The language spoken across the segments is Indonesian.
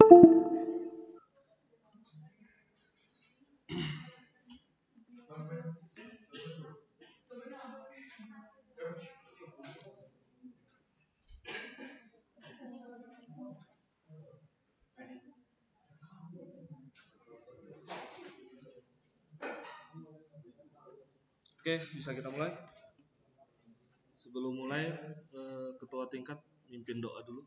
Oke, bisa kita mulai. Sebelum mulai, ketua tingkat mimpin doa dulu.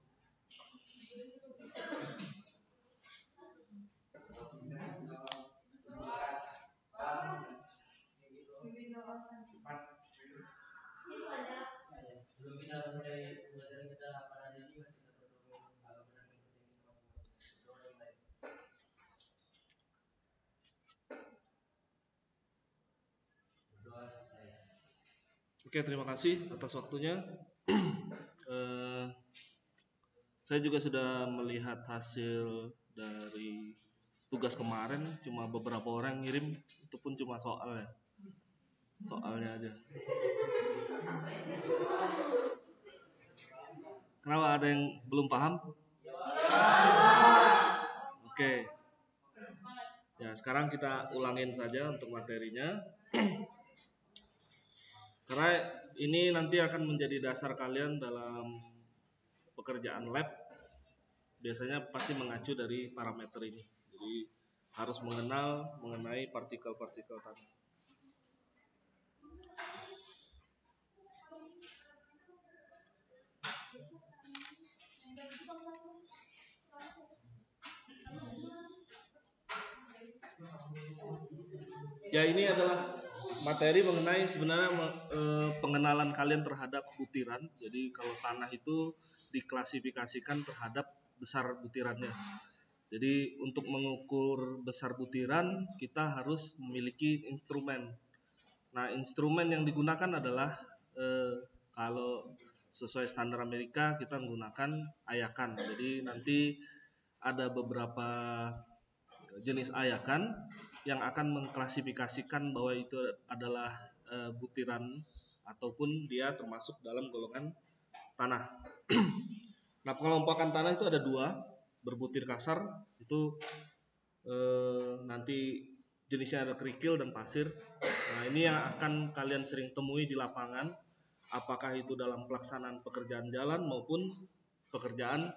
Oke, terima kasih atas waktunya. Saya juga sudah melihat hasil dari tugas kemarin, cuma beberapa orang ngirim, itu pun cuma soalnya aja. Kenapa, ada yang belum paham? Oke. Ya, sekarang kita ulangin saja untuk materinya. Karena ini nanti akan menjadi dasar kalian dalam pekerjaan lab. Biasanya pasti mengacu dari parameter ini. Jadi harus mengenal mengenai partikel-partikel tanah. Ya, ini adalah materi mengenai sebenarnya pengenalan kalian terhadap butiran. Jadi kalau tanah itu diklasifikasikan terhadap besar butirannya. Jadi untuk mengukur besar butiran kita harus memiliki instrumen. Nah, instrumen yang digunakan adalah kalau sesuai standar Amerika kita menggunakan ayakan. Jadi nanti ada beberapa jenis ayakan yang akan mengklasifikasikan bahwa itu adalah butiran ataupun dia termasuk dalam golongan tanah. Nah, pengelompokan tanah itu ada dua, berbutir kasar itu nanti jenisnya ada kerikil dan pasir. Nah, ini yang akan kalian sering temui di lapangan, apakah itu dalam pelaksanaan pekerjaan jalan maupun pekerjaan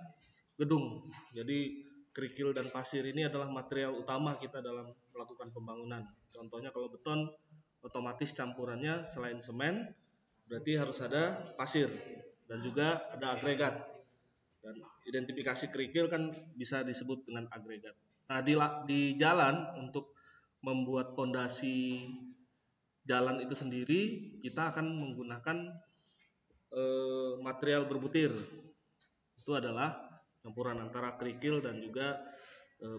gedung. Jadi kerikil dan pasir ini adalah material utama kita dalam melakukan pembangunan. Contohnya kalau beton, otomatis campurannya selain semen berarti harus ada pasir dan juga ada agregat. Dan identifikasi kerikil kan bisa disebut dengan agregat. Nah, di jalan untuk membuat pondasi jalan itu sendiri kita akan menggunakan material berbutir. Itu adalah campuran antara kerikil dan juga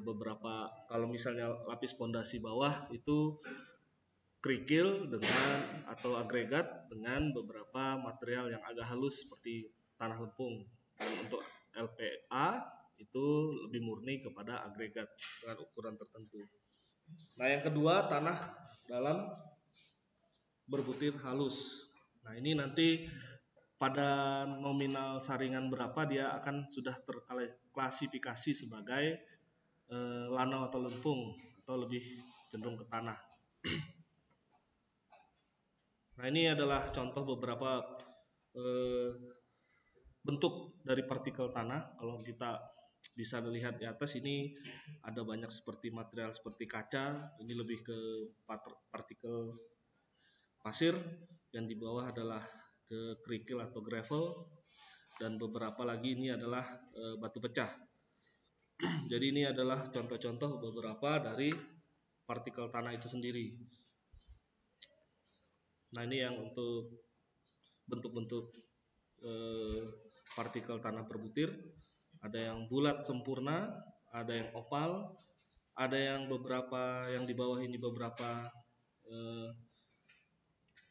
beberapa, kalau misalnya lapis pondasi bawah itu kerikil dengan atau agregat dengan beberapa material yang agak halus seperti tanah lempung. Dan untuk LPA itu lebih murni kepada agregat dengan ukuran tertentu. Nah, yang kedua tanah dalam berbutir halus. Nah, ini nanti pada nominal saringan berapa dia akan sudah terklasifikasi sebagai lanau atau lempung atau lebih cenderung ke tanah. Nah, ini adalah contoh beberapa bentuk dari partikel tanah. Kalau kita bisa melihat di atas ini ada banyak seperti material seperti kaca, ini lebih ke partikel pasir, yang di bawah adalah ke kerikil atau gravel, dan beberapa lagi ini adalah batu pecah. Jadi ini adalah contoh-contoh beberapa dari partikel tanah itu sendiri. Nah, ini yang untuk bentuk-bentuk partikel tanah berbutir. Ada yang bulat sempurna, ada yang oval, ada yang beberapa yang di bawah ini beberapa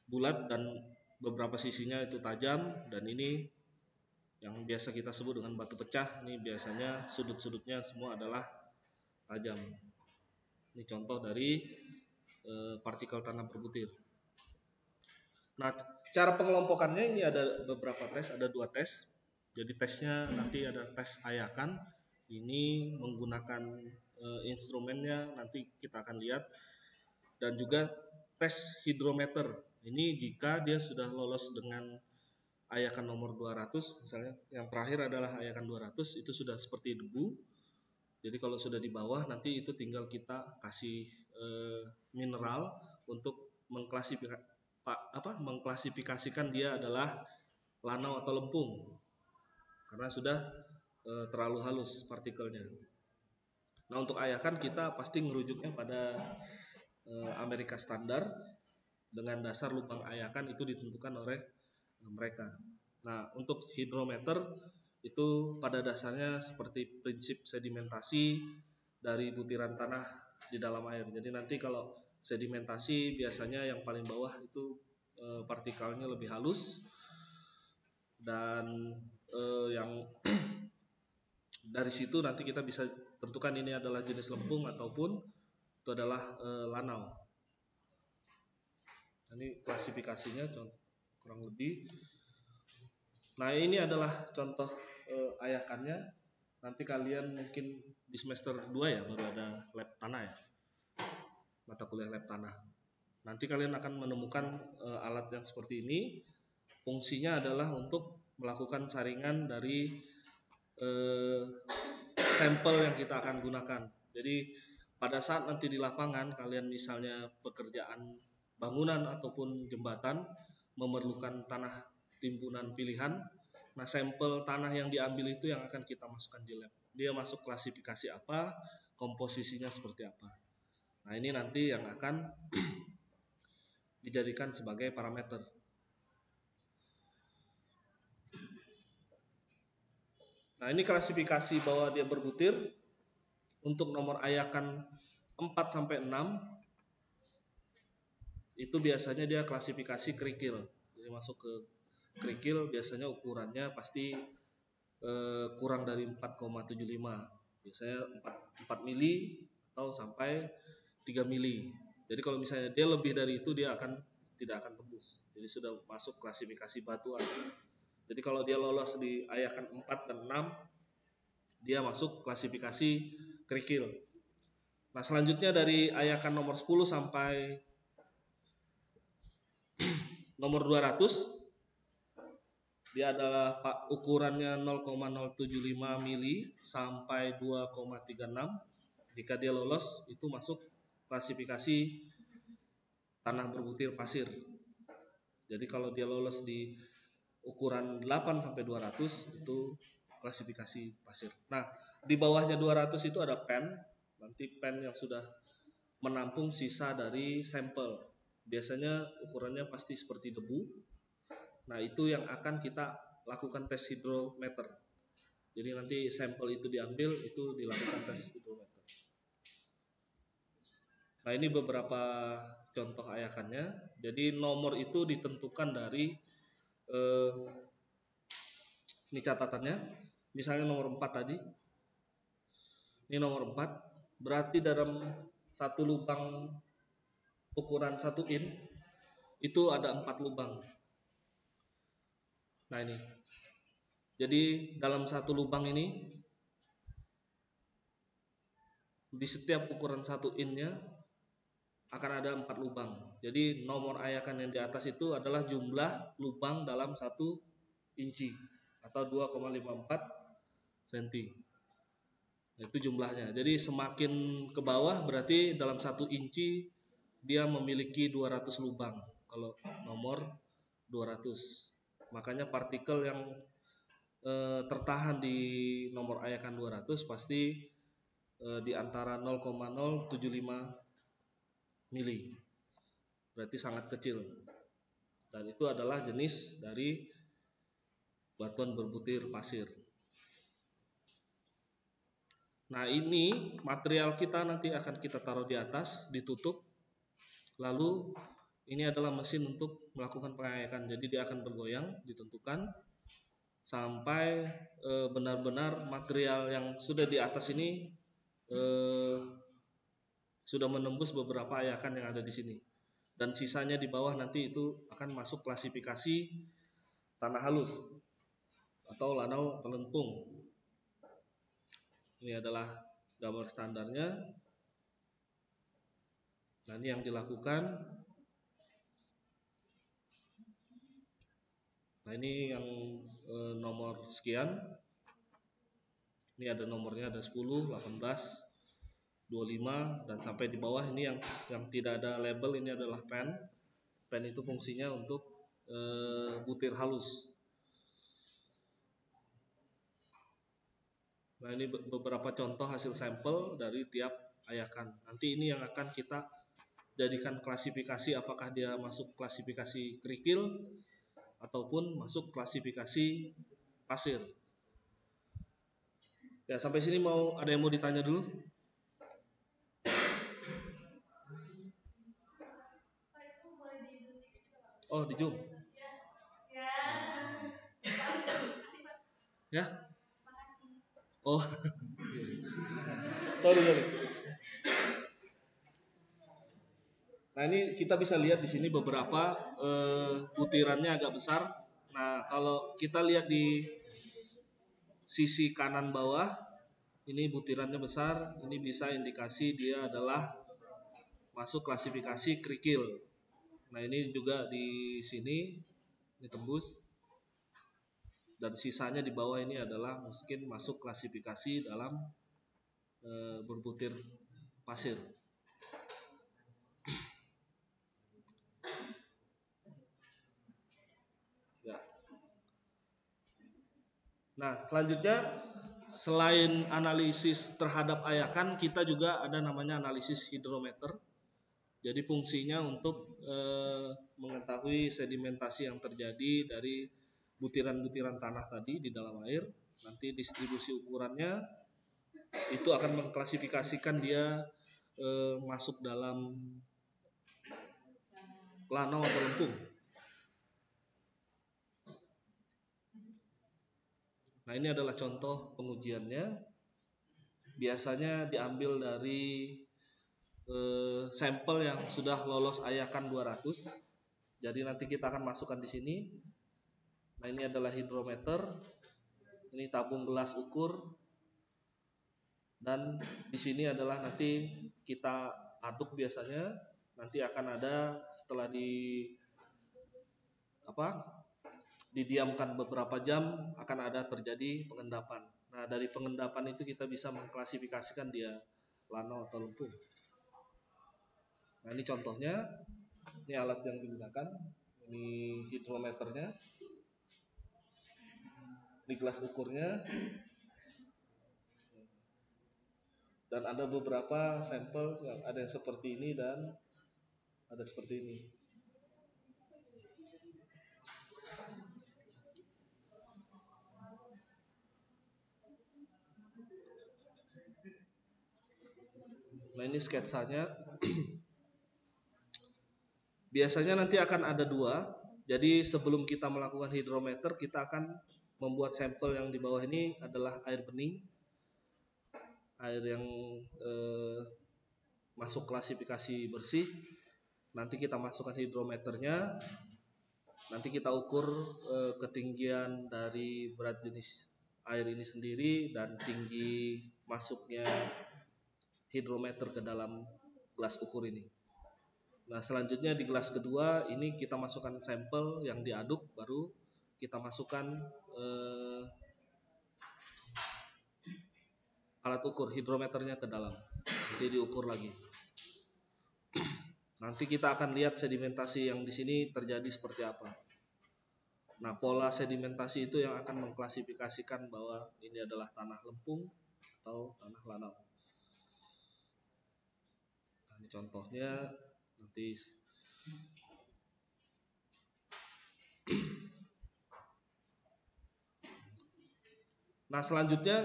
bulat dan beberapa sisinya itu tajam, dan ini yang biasa kita sebut dengan batu pecah. Ini biasanya sudut-sudutnya semua adalah tajam. Ini contoh dari partikel tanah berbutir. Nah, cara pengelompokannya ini ada beberapa tes, ada 2 tes. Jadi tesnya nanti ada tes ayakan Ini menggunakan instrumennya nanti kita akan lihat, dan juga tes hidrometer. Ini jika dia sudah lolos dengan ayakan nomor 200 misalnya, yang terakhir adalah ayakan 200, itu sudah seperti debu. Jadi kalau sudah di bawah, nanti itu tinggal kita kasih mineral untuk mengklasifikasikan dia adalah lanau atau lempung, karena sudah terlalu halus partikelnya. Nah, untuk ayakan kita pasti ngerujuknya pada Amerika standar dengan dasar lubang ayakan itu ditentukan oleh mereka. Nah, untuk hidrometer itu pada dasarnya seperti prinsip sedimentasi dari butiran tanah di dalam air. Jadi nanti kalau sedimentasi biasanya yang paling bawah itu partikelnya lebih halus, dan yang dari situ nanti kita bisa tentukan ini adalah jenis lempung ataupun itu adalah lanau. Ini klasifikasinya kurang lebih. Nah, ini adalah contoh ayakannya. Nanti kalian mungkin di semester 2 ya baru ada lab tanah ya, mata kuliah lab tanah. Nanti kalian akan menemukan alat yang seperti ini. Fungsinya adalah untuk melakukan saringan dari sampel yang kita akan gunakan. Jadi pada saat nanti di lapangan kalian misalnya pekerjaan bangunan ataupun jembatan memerlukan tanah timbunan pilihan, nah sampel tanah yang diambil itu yang akan kita masukkan di lab. Dia masuk klasifikasi apa, komposisinya seperti apa. Nah, ini nanti yang akan dijadikan sebagai parameter. Nah, ini klasifikasi bahwa dia berbutir. Untuk nomor ayakan 4 sampai 6 itu biasanya dia klasifikasi kerikil. Jadi masuk ke kerikil biasanya ukurannya pasti kurang dari 4,75. Biasanya 4 mili atau sampai 3 mili. Jadi kalau misalnya dia lebih dari itu dia tidak akan tembus. Jadi sudah masuk klasifikasi batuan. Jadi kalau dia lolos di ayakan 4 dan 6, dia masuk klasifikasi kerikil. Nah, selanjutnya dari ayakan nomor 10 sampai nomor 200, dia adalah ukurannya 0,075 mili sampai 2,36. Jika dia lolos, itu masuk klasifikasi tanah berbutir pasir. Jadi kalau dia lolos di ukuran 8 sampai 200 itu klasifikasi pasir. Nah, di bawahnya 200 itu ada pen. Nanti pen yang sudah menampung sisa dari sampel. Biasanya ukurannya pasti seperti debu. Nah, itu yang akan kita lakukan tes hidrometer. Jadi nanti sampel itu diambil, itu dilakukan tes hidrometer. Nah, ini beberapa contoh ayakannya. Jadi nomor itu ditentukan dari ini catatannya. Misalnya nomor 4 tadi. Ini nomor 4. Berarti dalam satu lubang ukuran 1 in itu ada 4 lubang. Nah, ini. Jadi dalam satu lubang ini di setiap ukuran 1 in-nya akan ada 4 lubang. Jadi nomor ayakan yang di atas itu adalah jumlah lubang dalam 1 inci atau 2,54 cm. Itu jumlahnya. Jadi semakin ke bawah berarti dalam 1 inci dia memiliki 200 lubang. Kalau nomor 200. Makanya partikel yang tertahan di nomor ayakan 200 pasti di antara 0,075 mili. Berarti sangat kecil. Dan itu adalah jenis dari batuan berbutir pasir. Nah, ini material kita nanti akan kita taruh di atas, ditutup. Lalu ini adalah mesin untuk melakukan pengayakan. Jadi dia akan bergoyang, ditentukan sampai benar-benar material yang sudah di atas ini sudah menembus beberapa ayakan yang ada di sini. Dan sisanya di bawah nanti itu akan masuk klasifikasi tanah halus atau lanau telempung. Ini adalah gambar standarnya. Nah, ini yang dilakukan. Nah, ini yang nomor sekian. Ini ada nomornya, ada 10, 18, 25 dan sampai di bawah ini yang tidak ada label, ini adalah pen. Pen itu fungsinya untuk butir halus. Nah, ini beberapa contoh hasil sampel dari tiap ayakan. Nanti ini yang akan kita jadikan klasifikasi, apakah dia masuk klasifikasi kerikil ataupun masuk klasifikasi pasir. Ya, sampai sini ada yang mau ditanya dulu? Oh, di Zoom. Ya? Oh. sorry. Nah, ini kita bisa lihat di sini beberapa butirannya agak besar. Nah, kalau kita lihat di sisi kanan bawah, ini butirannya besar. Ini bisa indikasi dia adalah masuk klasifikasi kerikil. Nah, ini juga di sini ini tembus. Dan sisanya di bawah ini adalah mungkin masuk klasifikasi dalam berbutir pasir. Ya. Nah, selanjutnya selain analisis terhadap ayakan, kita juga ada namanya analisis hidrometer. Jadi fungsinya untuk mengetahui sedimentasi yang terjadi dari butiran-butiran tanah tadi di dalam air. Nanti distribusi ukurannya itu akan mengklasifikasikan dia masuk dalam lanau atau lempung. Nah, ini adalah contoh pengujiannya. Biasanya diambil dari sampel yang sudah lolos ayakan 200. Jadi nanti kita akan masukkan di sini. Nah, ini adalah hidrometer. Ini tabung gelas ukur. Dan di sini adalah nanti kita aduk biasanya. Nanti akan ada setelah didiamkan beberapa jam akan ada terjadi pengendapan. Nah, dari pengendapan itu kita bisa mengklasifikasikan dia lanau atau lempung. Nah, ini contohnya. Ini alat yang digunakan. Ini hidrometernya. Ini gelas ukurnya. Dan ada beberapa sampel yang ada yang seperti ini dan ada seperti ini. Nah, ini sketsanya. Biasanya nanti akan ada dua. Jadi sebelum kita melakukan hidrometer, kita akan membuat sampel yang di bawah ini adalah air bening. Air yang masuk klasifikasi bersih. Nanti kita masukkan hidrometernya. Nanti kita ukur ketinggian dari berat jenis air ini sendiri dan tinggi masuknya hidrometer ke dalam gelas ukur ini. Nah, selanjutnya di gelas kedua ini kita masukkan sampel yang diaduk, baru kita masukkan alat ukur hidrometernya ke dalam. Jadi diukur lagi. Nanti kita akan lihat sedimentasi yang di sini terjadi seperti apa. Nah, pola sedimentasi itu yang akan mengklasifikasikan bahwa ini adalah tanah lempung atau tanah lanau. Nah, ini contohnya nanti. Nah, selanjutnya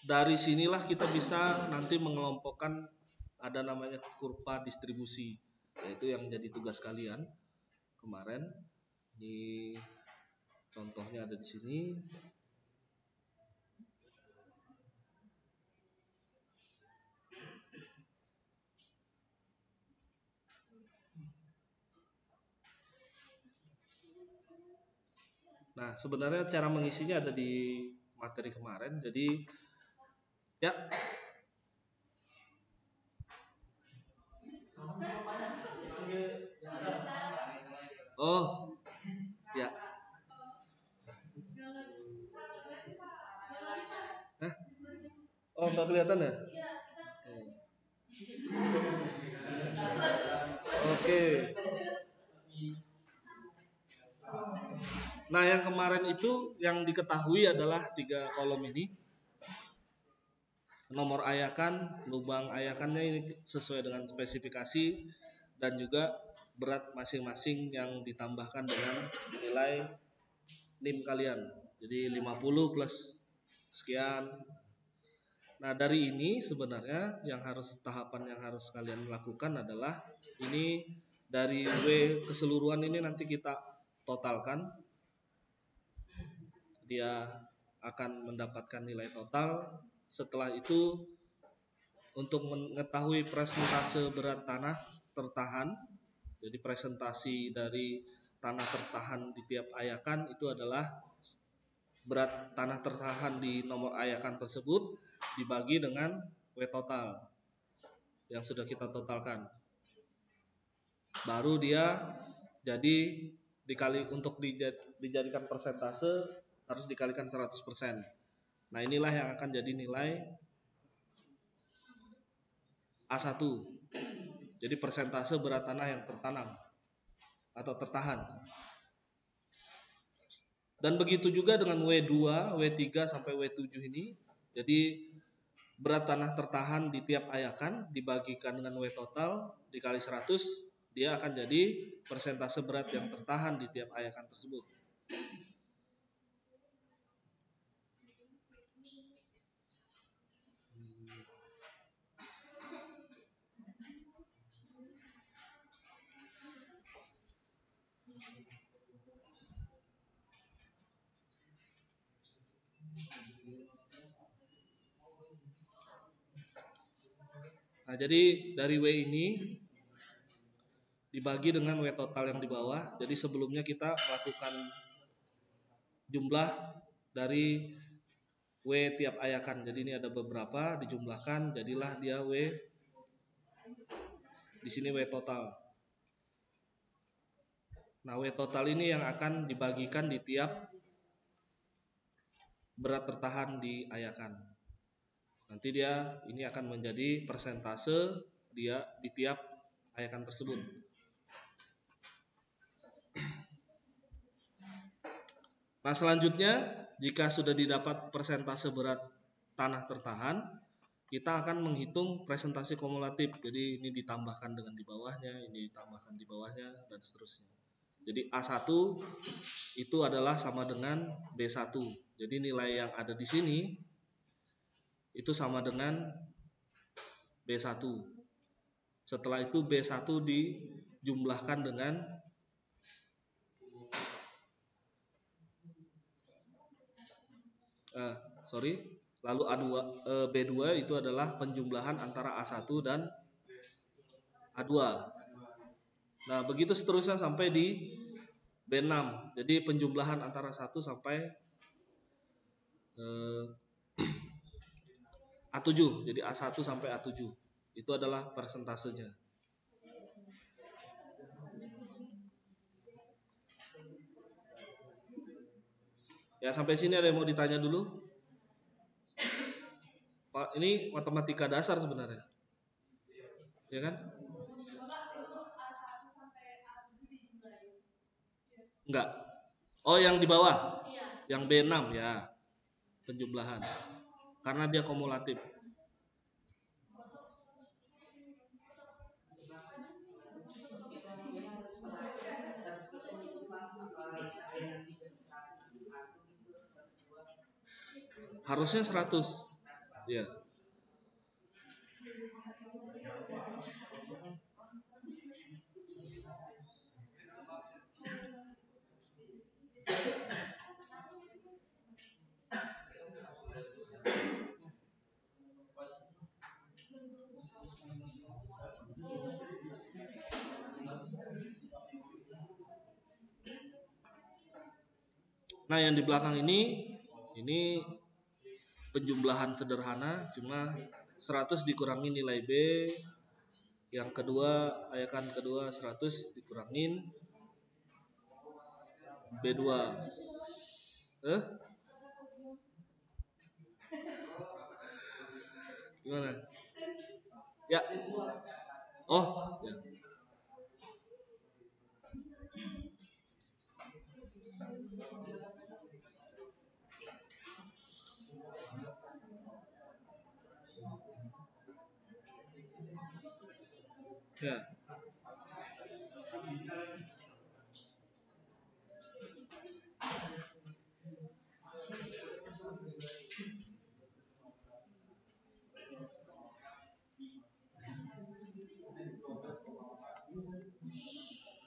dari sinilah kita bisa nanti mengelompokkan, ada namanya kurva distribusi, yaitu yang jadi tugas kalian kemarin. Ini contohnya ada di sini. Nah, sebenarnya cara mengisinya ada di materi kemarin. Jadi Ya. Oh, ya. Hah? Oh, nggak kelihatan ya? Oke. Nah, yang kemarin itu yang diketahui adalah 3 kolom ini. Nomor ayakan, lubang ayakannya ini sesuai dengan spesifikasi dan juga berat masing-masing yang ditambahkan dengan nilai NIM kalian. Jadi 50 plus sekian. Nah, dari ini sebenarnya tahapan yang harus kalian lakukan adalah ini dari W keseluruhan ini nanti kita totalkan. Dia akan mendapatkan nilai total. Setelah itu untuk mengetahui presentase berat tanah tertahan, jadi presentasi dari tanah tertahan di tiap ayakan itu adalah berat tanah tertahan di nomor ayakan tersebut dibagi dengan W total yang sudah kita totalkan. Baru dia jadi untuk dijadikan persentase harus dikalikan 100%. Nah, inilah yang akan jadi nilai A1. Jadi persentase berat tanah yang tertanam atau tertahan. Dan begitu juga dengan W2, W3 sampai W7 ini. Jadi berat tanah tertahan di tiap ayakan dibagikan dengan W total dikali 100, dia akan jadi persentase berat yang tertahan di tiap ayakan tersebut. Nah, jadi dari W ini dibagi dengan W total yang di bawah. Jadi sebelumnya kita lakukan jumlah dari W tiap ayakan. Jadi ini ada beberapa dijumlahkan, jadilah dia W. Di sini W total. Nah, W total ini yang akan dibagikan di tiap berat tertahan di ayakan. Nanti ini akan menjadi persentase dia di tiap ayakan tersebut. Nah, selanjutnya jika sudah didapat persentase berat tanah tertahan, kita akan menghitung presentasi kumulatif. Jadi ini ditambahkan dengan di bawahnya, ini ditambahkan di bawahnya, dan seterusnya. Jadi A1 itu adalah sama dengan B1. Jadi nilai yang ada di sini itu sama dengan B1. Setelah itu B1 dijumlahkan dengan lalu B2 itu adalah penjumlahan antara A1 dan A2. Nah, begitu seterusnya sampai di B6. Jadi penjumlahan antara 1 sampai A7. Jadi A1 sampai A7. Itu adalah persentasenya. Ya, sampai sini ada yang mau ditanya dulu? Pak, ini matematika dasar sebenarnya. Ya kan? Enggak. Oh, yang di bawah? Yang B6 ya. Penjumlahan. Karena dia kumulatif. Harusnya 100. Ya. Nah, yang di belakang ini penjumlahan sederhana, cuma 100 dikurangi nilai B, yang kedua ayakan kedua 100 dikurangin B2. Gimana? Ya. Oh, ya. Ya.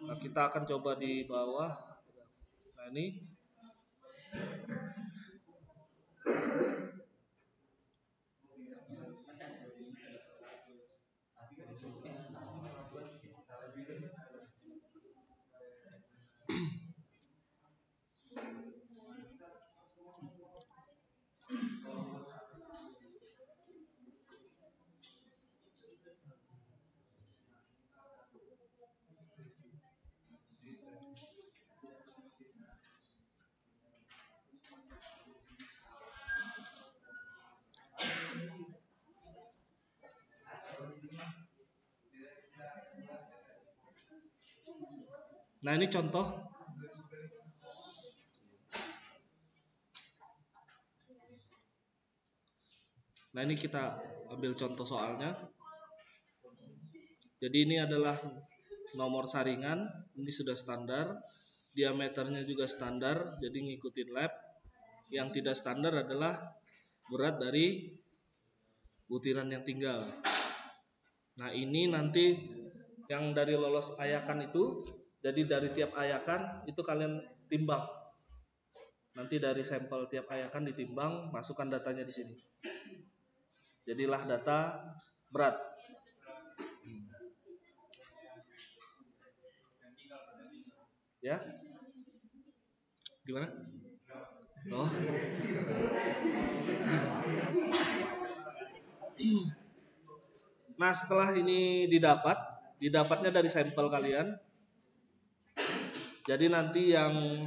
Nah, kita akan coba di bawah. Nah, ini Nah, ini contoh. Nah, ini kita ambil contoh soalnya. Jadi ini adalah nomor saringan, ini sudah standar, diameternya juga standar, jadi ngikutin lab. Yang tidak standar adalah berat dari butiran yang tinggal. Nah, ini nanti yang dari lolos ayakan itu, jadi dari tiap ayakan itu kalian timbang. Nanti dari sampel tiap ayakan ditimbang, masukkan datanya di sini. Jadilah data berat. Ya, gimana? Oh. Nah, setelah ini didapatnya dari sampel kalian. Jadi nanti yang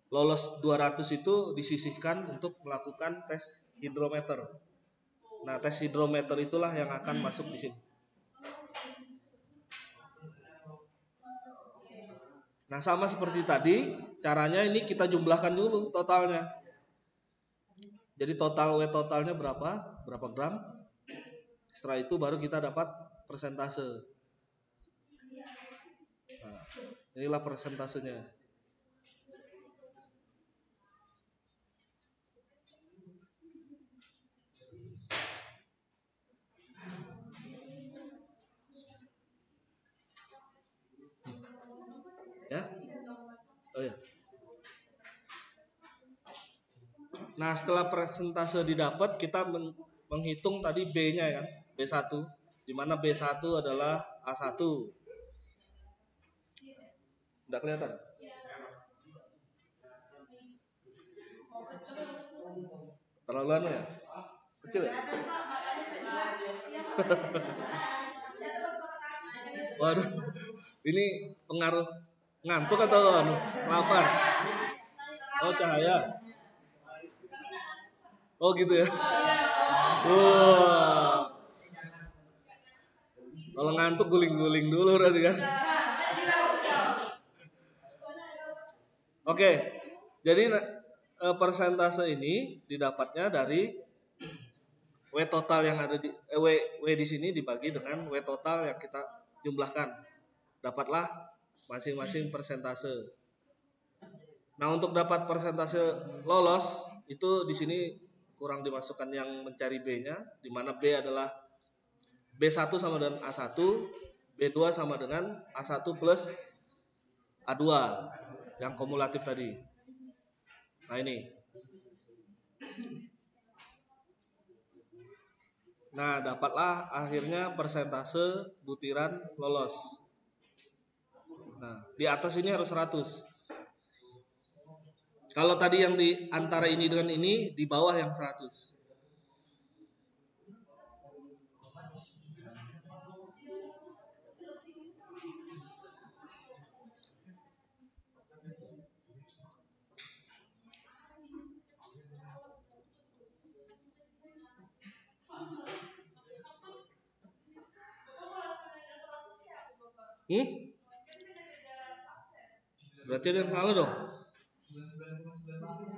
lolos 200 itu disisihkan untuk melakukan tes hidrometer. Nah, tes hidrometer itulah yang akan masuk di sini. Nah, sama seperti tadi, caranya ini kita jumlahkan dulu totalnya. Jadi total W totalnya berapa? Berapa gram? Setelah itu baru kita dapat persentase. Nah, inilah persentasenya. Ya? Oh ya. Nah, setelah persentase didapat, kita menghitung tadi B-nya kan, B1, di mana B1 adalah A1. Udah kelihatan? Terlalu anu ya? Kecil ya? Waduh, ini pengaruh ngantuk atau anu? Lapar? Oh, cahaya. Oh, gitu ya? Wah. Kalau ngantuk guling-guling dulu berarti kan? Oke, jadi persentase ini didapatnya dari W total yang ada di W di sini dibagi dengan W total yang kita jumlahkan. Dapatlah masing-masing persentase. Nah, untuk dapat persentase lolos itu di sini kurang dimasukkan yang mencari B-nya, di mana B adalah B1 sama dengan A1, B2 sama dengan A1 plus A2 yang kumulatif tadi. Nah, ini. Nah, dapatlah akhirnya persentase butiran lolos. Nah, di atas ini harus 100. Kalau tadi yang di antara ini dengan ini di bawah yang 100. Berarti ada yang salah dong.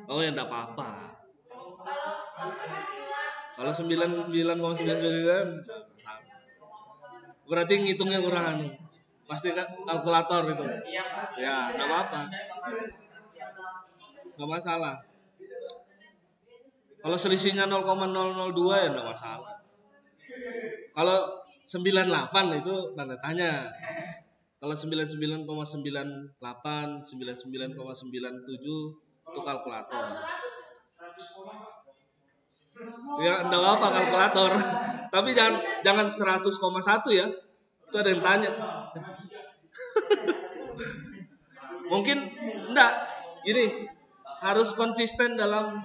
Oh ya enggak apa-apa. Kalau 99,99 berarti ngitungnya kurang anu. Pasti kan kalkulator itu. Ya, enggak apa-apa. Enggak masalah. Kalau selisihnya 0,002 ya enggak masalah. Kalau 98 itu tanda tanya. Kalau 99,98, 99,97 itu kalkulator. Ya enggak apa kalkulator. Tapi jangan 100,1 ya. Itu ada yang tanya. Mungkin enggak. Gini, harus konsisten dalam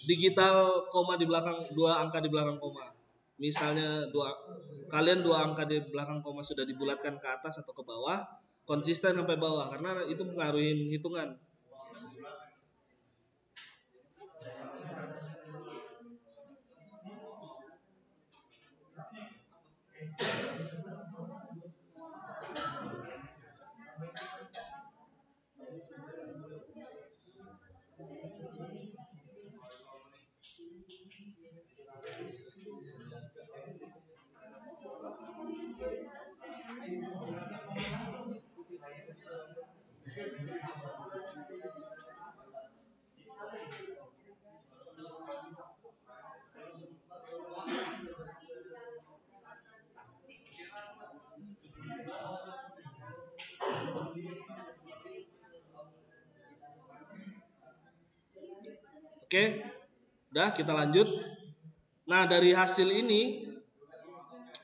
digital koma di belakang, 2 angka di belakang koma. Misalnya kalian 2 angka di belakang koma sudah dibulatkan ke atas atau ke bawah, konsisten sampai bawah karena itu mengaruhi hitungan. Oke, udah kita lanjut. Nah dari hasil ini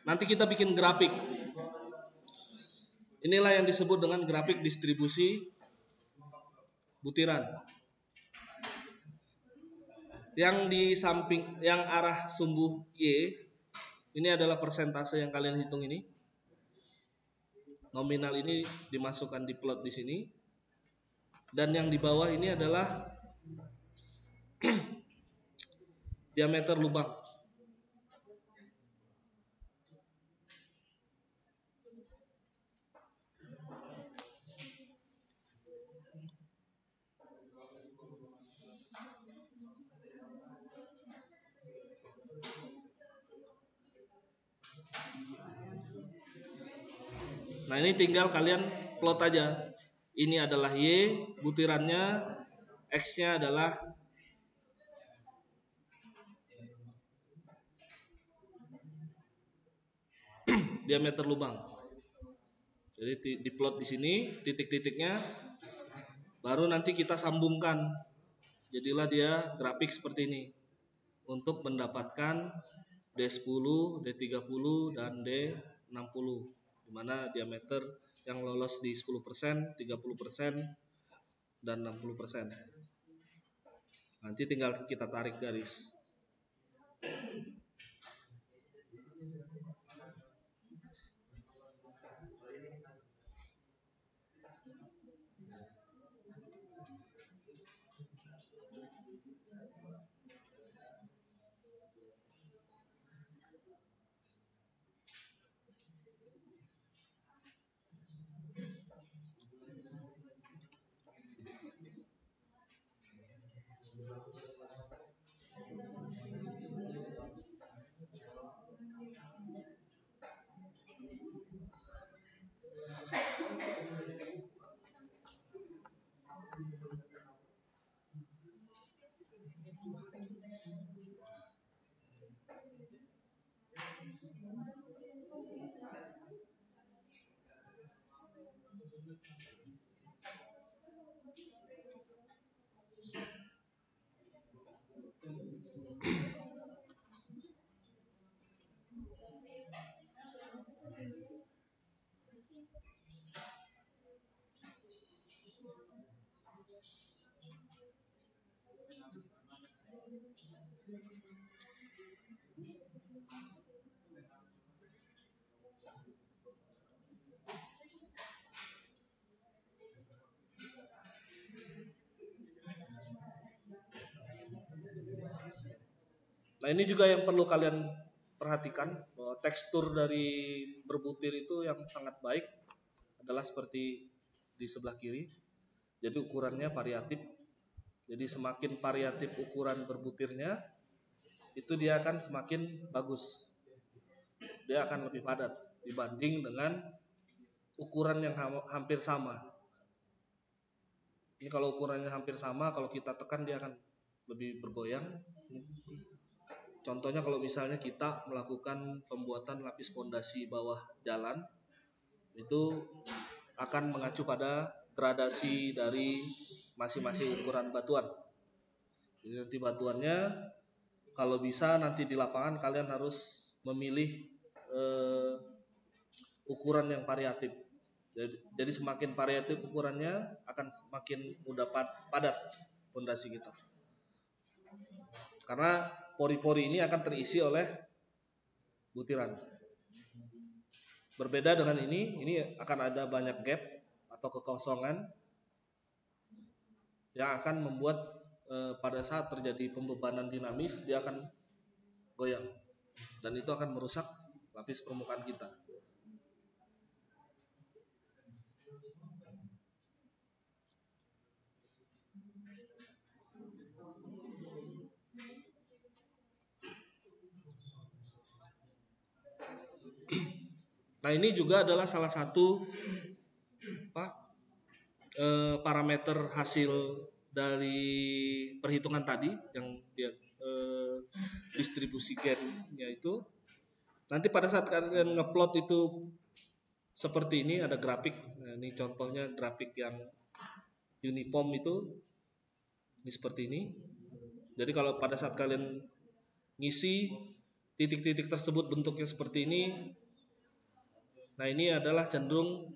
nanti kita bikin grafik. Inilah yang disebut dengan grafik distribusi butiran. Yang di samping, yang arah sumbu Y, ini adalah persentase yang kalian hitung ini. Nominal ini dimasukkan di plot di sini. Dan yang di bawah ini adalah diameter lubang. Nah ini tinggal kalian plot aja. Ini adalah Y, butirannya, X-nya adalah diameter lubang. Jadi di plot di sini titik-titiknya, baru nanti kita sambungkan. Jadilah dia grafik seperti ini untuk mendapatkan D10, D30 dan D60, di mana diameter yang lolos di 10%, 30% dan 60%. Nanti tinggal kita tarik garis. Nah ini juga yang perlu kalian perhatikan, bahwa tekstur dari berbutir itu yang sangat baik adalah seperti di sebelah kiri. Jadi ukurannya variatif. Jadi semakin variatif ukuran berbutirnya, itu dia akan semakin bagus. Dia akan lebih padat dibanding dengan ukuran yang hampir sama. Ini kalau ukurannya hampir sama, kalau kita tekan dia akan lebih bergoyang. Contohnya kalau misalnya kita melakukan pembuatan lapis fondasi bawah jalan, itu akan mengacu pada gradasi dari masing-masing ukuran batuan. Jadi nanti batuannya kalau bisa nanti di lapangan kalian harus memilih ukuran yang variatif. Jadi semakin variatif ukurannya akan semakin mudah padat fondasi kita. Karena pori-pori ini akan terisi oleh butiran. Berbeda dengan ini akan ada banyak gap atau kekosongan yang akan membuat pada saat terjadi pembebanan dinamis dia akan goyang dan itu akan merusak lapis permukaan kita. Nah ini juga adalah salah satu parameter hasil dari perhitungan tadi yang dia distribusi gennya itu. Nanti pada saat kalian ngeplot itu seperti ini ada grafik. Nah, ini contohnya grafik yang uniform itu. Ini seperti ini. Jadi kalau pada saat kalian ngisi titik-titik tersebut bentuknya seperti ini. Nah, ini adalah cenderung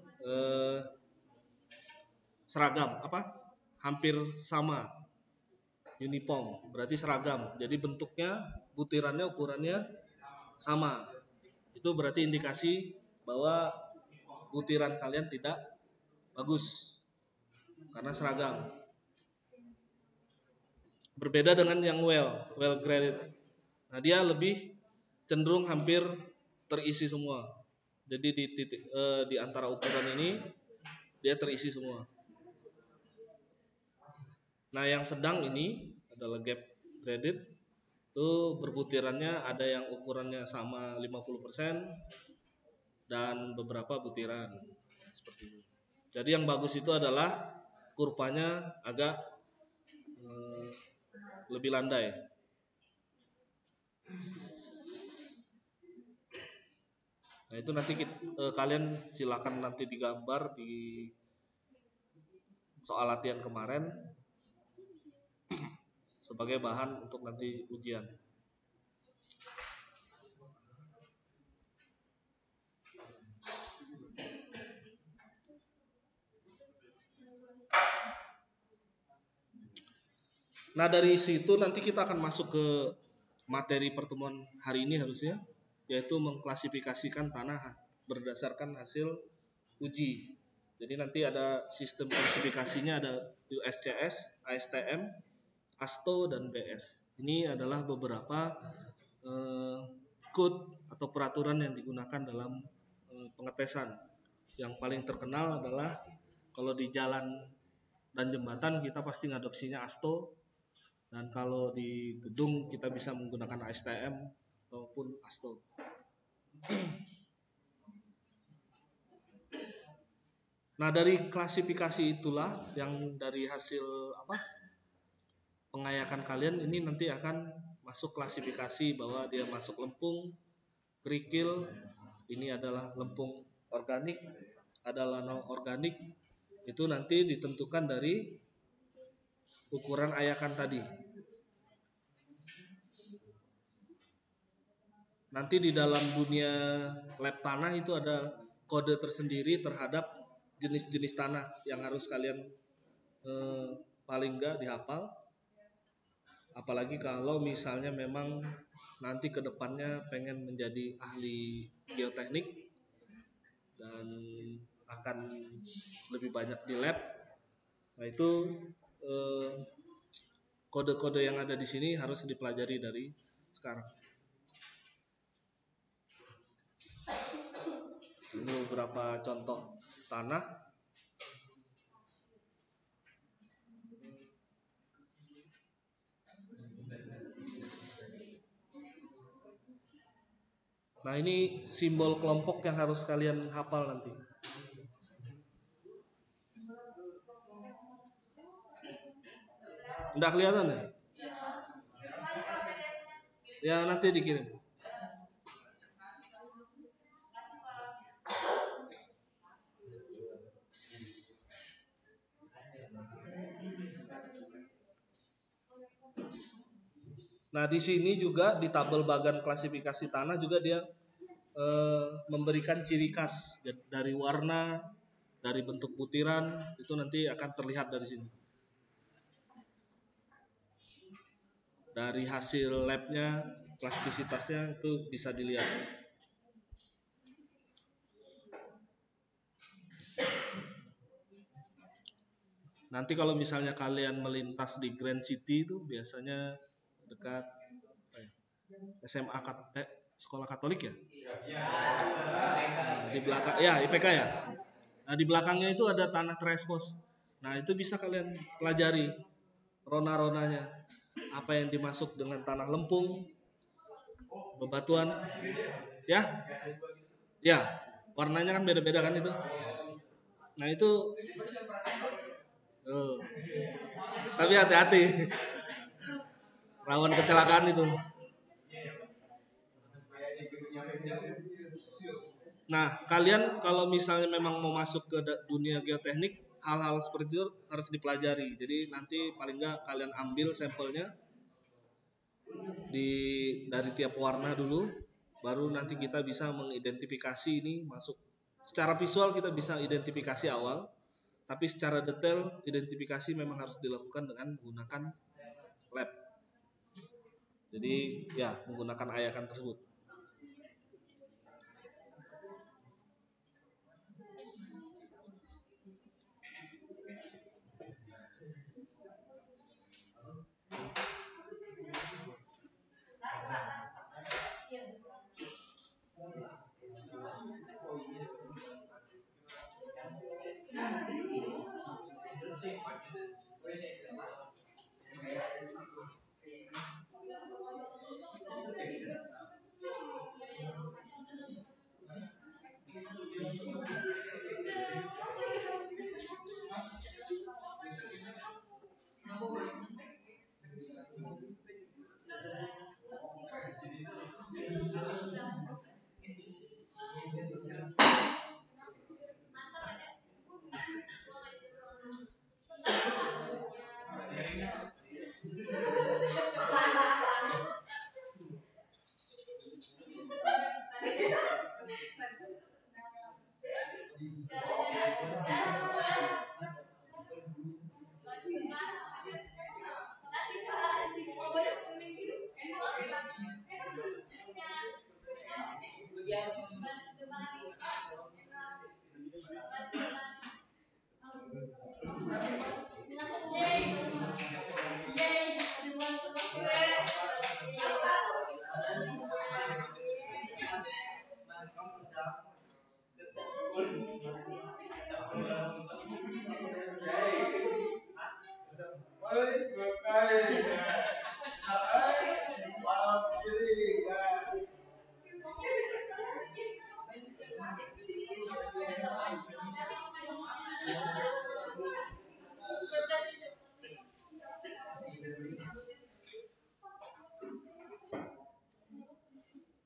seragam, hampir sama, uniform, berarti seragam. Jadi bentuknya, butirannya, ukurannya sama. Itu berarti indikasi bahwa butiran kalian tidak bagus karena seragam. Berbeda dengan yang well graded. Nah, dia lebih cenderung hampir terisi semua. Jadi di antara ukuran ini dia terisi semua. Nah, yang sedang ini adalah gap graded. Itu berbutirannya ada yang ukurannya sama 50% dan beberapa butiran seperti ini. Jadi yang bagus itu adalah kurvanya agak lebih landai. Nah itu nanti kalian silakan nanti digambar di soal latihan kemarin sebagai bahan untuk nanti ujian. Nah dari situ nanti kita akan masuk ke materi pertemuan hari ini harusnya, yaitu mengklasifikasikan tanah berdasarkan hasil uji. Jadi nanti ada sistem klasifikasinya, ada USCS, ASTM, ASTO, dan BS. Ini adalah beberapa code atau peraturan yang digunakan dalam pengetesan. Yang paling terkenal adalah kalau di jalan dan jembatan kita pasti ngadopsinya ASTO, dan kalau di gedung kita bisa menggunakan ASTM ataupun ASTO. Nah dari klasifikasi itulah yang dari hasil pengayakan kalian ini nanti akan masuk klasifikasi bahwa dia masuk lempung, kerikil, ini adalah lempung organik, adalah non organik. Itu nanti ditentukan dari ukuran ayakan tadi. Nanti di dalam dunia lab tanah itu ada kode tersendiri terhadap jenis-jenis tanah yang harus kalian paling enggak dihafal. Apalagi kalau misalnya memang nanti kedepannya pengen menjadi ahli geoteknik dan akan lebih banyak di lab. Nah itu kode-kode yang ada di sini harus dipelajari dari sekarang. Ini beberapa contoh tanah. Nah, ini simbol kelompok yang harus kalian hafal nanti. Udah kelihatan ya? Ya, nanti dikirim. Nah, di sini juga di tabel bagan klasifikasi tanah juga dia memberikan ciri khas dari warna, dari bentuk butiran, itu nanti akan terlihat dari sini. Dari hasil labnya, plastisitasnya itu bisa dilihat. Nanti kalau misalnya kalian melintas di Grand City itu biasanya dekat SMA sekolah Katolik ya? Di belakang ya IPK ya. Nah, di belakangnya itu ada tanah transpos. Nah, itu bisa kalian pelajari rona-ronanya. Apa yang dimasuk dengan tanah lempung, bebatuan, ya? Ya, warnanya kan beda-beda kan itu. Nah, itu tapi hati-hati. Rawan kecelakaan itu. Nah, kalian kalau misalnya memang mau masuk ke dunia geoteknik, hal-hal seperti itu harus dipelajari. Jadi nanti paling nggak kalian ambil sampelnya dari tiap warna dulu, baru nanti kita bisa mengidentifikasi ini masuk. Secara visual kita bisa identifikasi awal, tapi secara detail identifikasi memang harus dilakukan dengan menggunakan lab. Jadi ya menggunakan ayakan tersebut.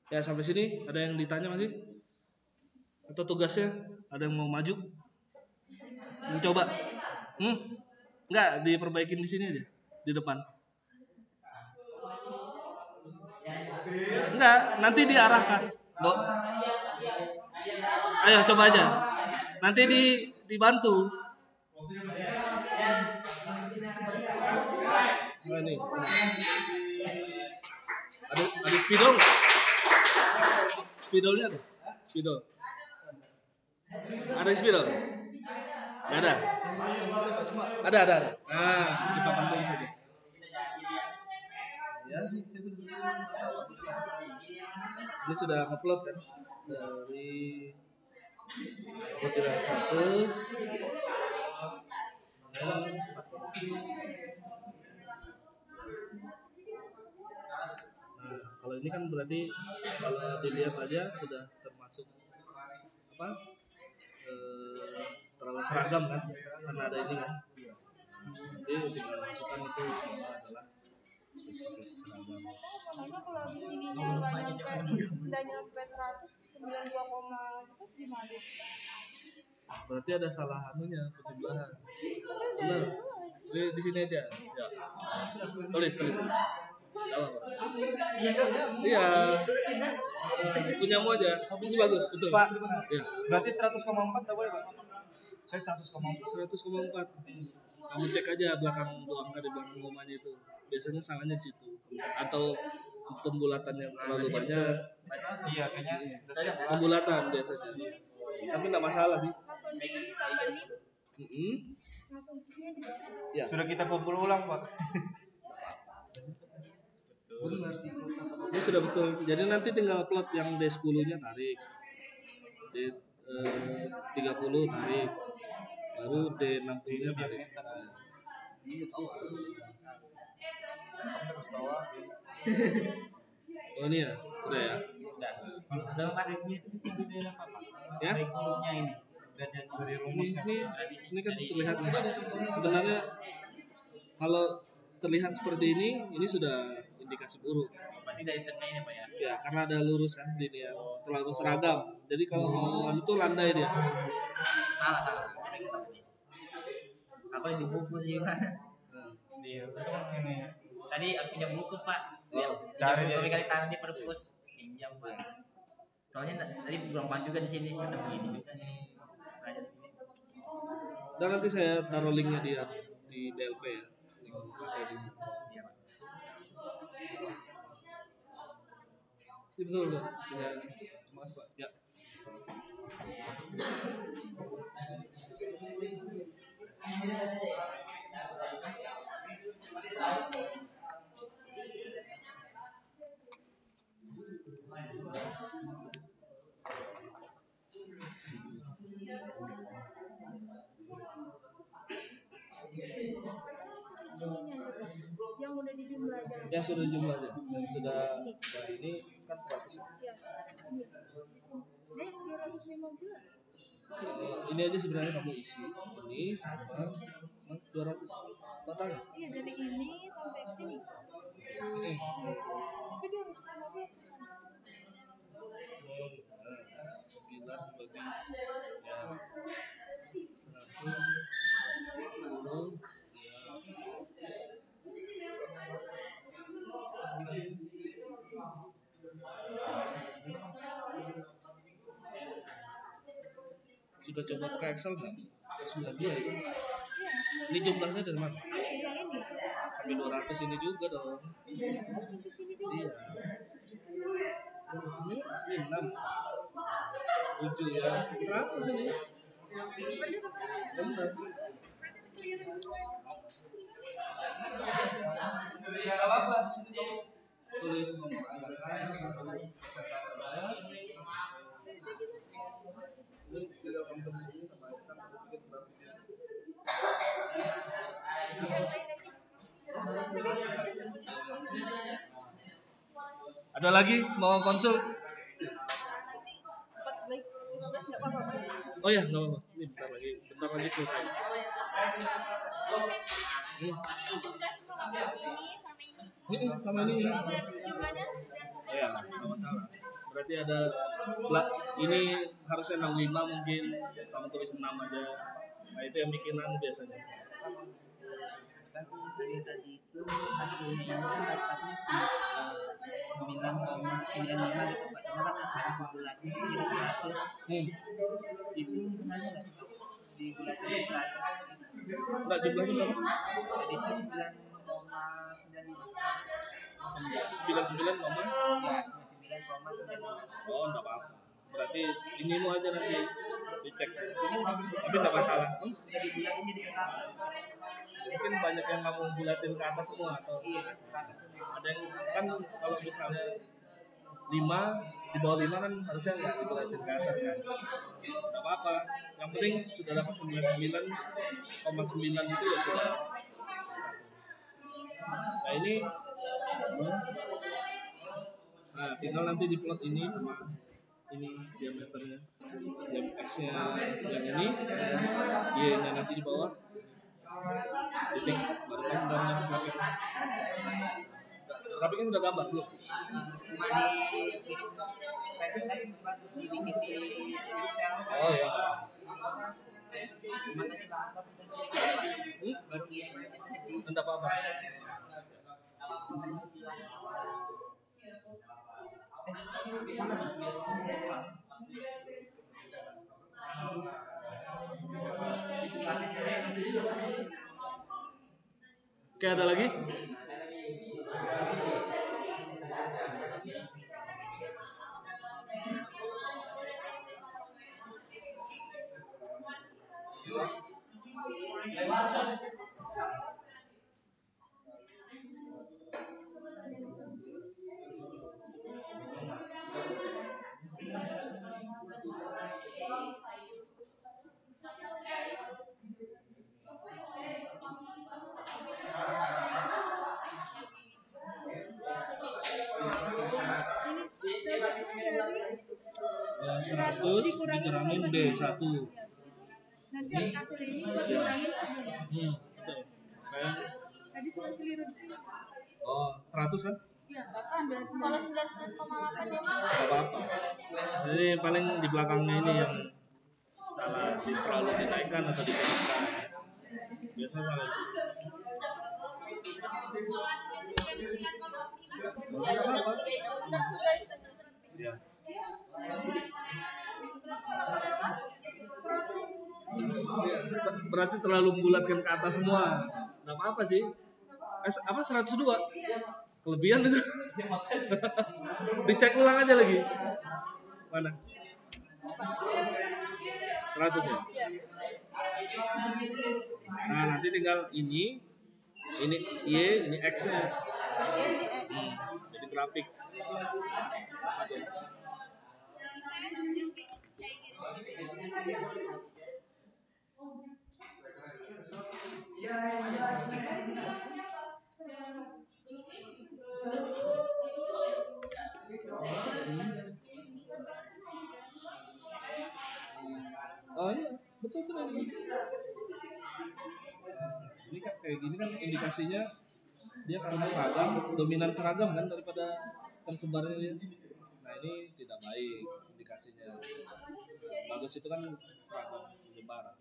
Ya, sampai sini ada yang ditanya masih? Atau tugasnya ada yang mau maju? Mencoba? Enggak, diperbaikin di sini aja, di depan. Enggak, nanti diarahkan. Ayo coba aja. Nanti dibantu. Nah, ini. Ada spidol nggak? Spidolnya ada? Spidol. Ada spidol? Nggak ada. Ada. Nah, kita pantau saja. Ya, ini sudah upload kan dari butiran 100. Nah, kalau ini kan berarti kalau dilihat aja sudah termasuk apa? Terlalu seragam kan? Karena ada ini kan. Nanti tinggal masukkan itu adalah spesifikasi seragam. Makanya kalau di sininya nggak nyampe 192, itu gimana? Berarti ada salah anunya penjumlahan. Benar. Di sini aja. Ya. Tulis. Iya. Punyamu aja. Ini bagus, betul. Pak, ya. Berarti 100,4 enggak boleh, Pak? Saya 100,4. 100,4. Kamu cek aja belakang dua angka di belakang komanya itu. Biasanya salahnya di situ. Atau pembulatan yang terlalu banyak. Iya, kayaknya Pembulatan biasanya. Tapi enggak masalah sih. Langsung ditampanin. Langsung sini di bawah. Ya. Sudah kita kumpul ulang, Pak. Benar. Ini sudah betul. Jadi nanti tinggal plot yang D10-nya tarik. D30 tarik. Baru D60-nya tarik. Oh ini ya? Udah ya? Dalam adanya itu di apa, Pak? Ya? Kurikulumnya ini. Dari rumusnya. Ini kan terlihat nih. Sebenarnya kalau terlihat seperti ini sudah indikasi buruk. Berarti dari tengahnya, Pak ya? Ya, karena ada lurus kan linear, terlalu seragam. Jadi kalau mau itu landai dia. Salah. Apa yang di buku sih, Pak? Iya, ini. Tadi harus punya buku, Pak. Cari dia. Kali tangan di perpus. Pinjam, Pak. Soalnya tadi belum paham juga di sini ketemu ini juga nih. Dan nanti saya taruh linknya di DLP ya, link materi. Iya, Pak. Itu betul nggak? Ya, maaf Pak. Ya. Yang udah dijumlah aja. Yang sudah dijumlah aja. Yang sudah ini kan 100. Ya. Ini 215. Ini aja sebenarnya kamu isi. Ini sama 200 totalnya. Iya, dari ini sampai ke sini. Ini. Tapi 215 di sana. 9 bagi ya 110 sudah coba ke Excel nggak? 92 itu. Ini jumlahnya dari mana? Yang ini. Sampai 200 ini juga dong. Di sini juga. Iya. Ini 6 7 ya 100 ini. Benar. Nggak apa-apa. Tulis nomor persentase saya. Ini tinggal kamu tulis ini sama kita bikin berapa. Ada lagi mau konsul? 14, 15 nggak apa-apa. Oh ya, nggak apa-apa. Ini bentar lagi selesai. Ini sama ini. Oh ya, nggak masalah. Berarti ada ini harusnya 65 mungkin kamu tulis 6 aja. Nah itu yang bikinan biasanya. Tapi saya tadi itu hasilnya ini kan dapatnya 9,95 gitu, Pak. Cuma kan ada bulannya jadi 100. Itu sebenarnya nggak sih, Pak? Di bulan ini 100. Enggak jumlahnya berapa? Jadi itu 9,95. 99 nomor? Ya, 99,95. Oh, enggak apa-apa. berarti ini mau aja nanti dicek. Ini udah Tapi nggak masalah. bisa dibulatin jadi 100. Mungkin banyak yang nggak mau bulatin ke atas semua atau Iya, ke atas semua. ada yang kan kalau misalnya 5 di bawah 5 kan harusnya nggak dibulatin ke atas kan. Nggak apa-apa. Yang penting sudah dapat 99,9 itu ya sudah. Nah ini, nah tinggal nanti diplot ini sama ini diameternya, yang x-nya yang ini, y-nya nanti di bawah, titik baru kan gambar grafik. Grafiknya udah gambar belum? Cuma di spreadsheet tadi sempat dibikin di Excel. Oh ya. Cuma tadi lambat baru kirim aja tadi. Enggak apa-apa. Oke, ada lagi? Ya, 100 dikurangin B1. Nanti hasil ini dikurangin 10. Betul. Kayak Tadi sempat keliru di sini. oh, 100 kan? Iya, Bapak 99,8 ya. Gak apa-apa. Jadi paling di belakangnya ini yang salah, terlalu dinaikkan atau diturunkan. Biasa salah di situ. Gak apa-apa. Ya. Berarti terlalu membulatkan ke atas semua. Gak apa-apa sih. Apa 102? Kelebihan itu. Dicek ulang aja lagi. Mana? 100 ya? Nah, nanti tinggal ini Y, ini X-nya. Jadi grafik. Oh iya, betul sudah ini. Ini kan kayak gini kan indikasinya dia karena seragam, dominan seragam kan daripada tersebarnya dia. Nah ini tidak baik indikasinya. Bagus itu kan seragam penyebar.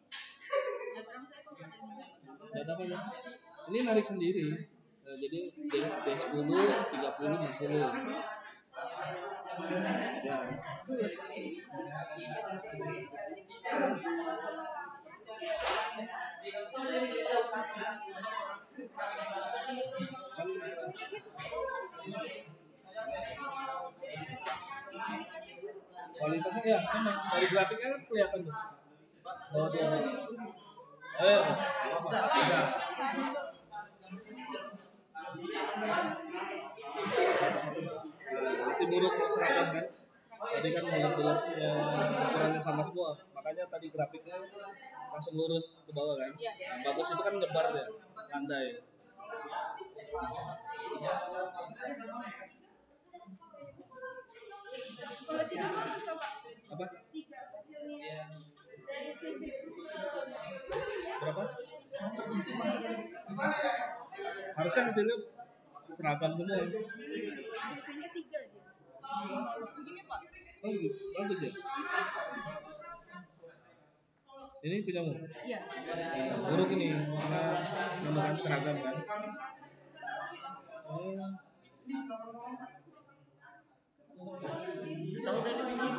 Dan apa ya? Ini narik sendiri. Jadi D10, 30, 60. Ya. Kualitasnya ya memang dari grafiknya kan kelihatan tuh. Oh dia. Ayo. Nanti buruk seragam kan. Tadi kan bulat-bulat ukurannya sama semua. Makanya tadi grafiknya langsung lurus ke bawah kan. Nah, bagus itu kan nyebar ya, landai. Kalau 3 bagus kok, Pak. Apa? 3 hasilnya dari CC. Berapa? Harusnya hasilnya seragam semua. Hasilnya 3 dia. Begini, Pak. Oh, bagus ya. Ini punyamu? Iya. Buruk ini karena menggunakan seragam kan. Oh. Tahu tadi ini.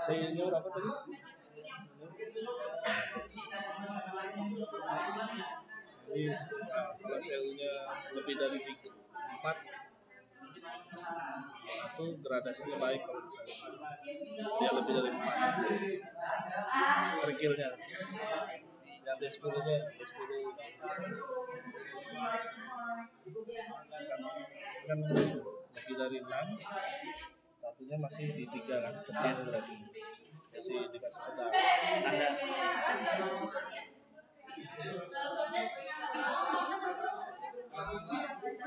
C-nya berapa tadi? Ini kalau CU-nya lebih dari 4 itu gradasinya baik kalau misalnya dia lebih dari 4 kerikilnya. Yang D10-nya kan lebih dari 6, satunya masih di 3 kan, sedang berarti masih dikasih sedang. Ada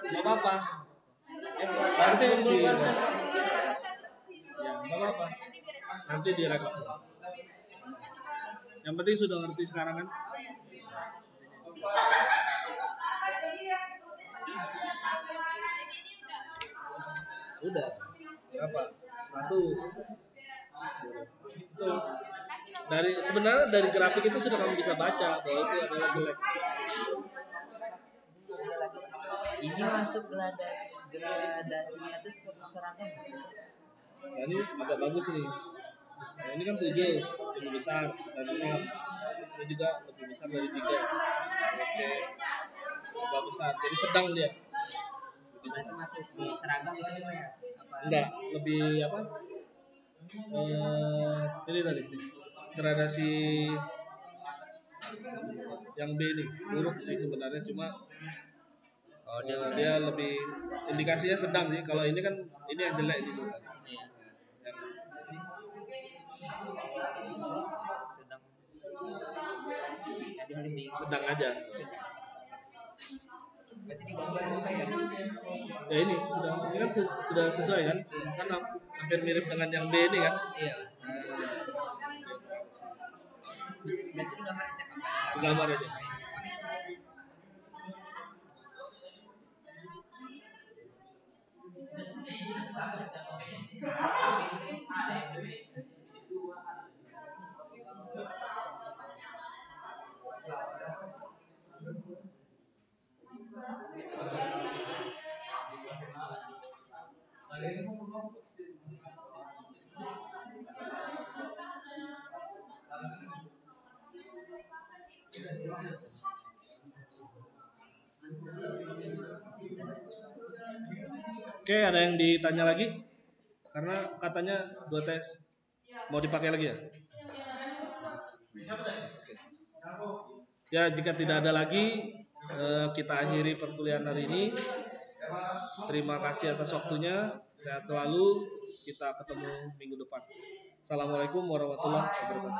nggak apa-apa, nanti di ya nggak apa-apa, nanti direkam. Yang penting sudah ngerti sekarang kan. Udah berapa? 1 itu dari sebenarnya dari grafik itu sudah kamu bisa baca bahwa itu adalah jelek. Ini masuk gradasinya itu serangga masuk. Nah, ini agak bagus nih. Nah, ini kan 7 lebih besar dari 6. Ini juga lebih besar dari 3. Oke. Agak besar. Jadi sedang dia. Bisa masuk di seragam itu ya? Apa? Enggak, lebih apa? Ini tadi gradasi yang B ini buruk sih sebenarnya, cuma dia lebih indikasinya sedang sih. Kalau ini kan ini yang jelek ini sebenarnya. Iya. Sedang aja. Berarti di gambar muka ya? Ya ini kan sudah sesuai kan? Kan hampir mirip dengan yang B ini kan? Iya. Berarti di gambar cek apa? Di gambar aja. Oke, ada yang ditanya lagi? Karena katanya 2 tes. Mau dipakai lagi ya? Ya, jika tidak ada lagi, kita akhiri perkuliahan hari ini. Terima kasih atas waktunya. Sehat selalu. Kita ketemu minggu depan. Assalamualaikum warahmatullahi wabarakatuh.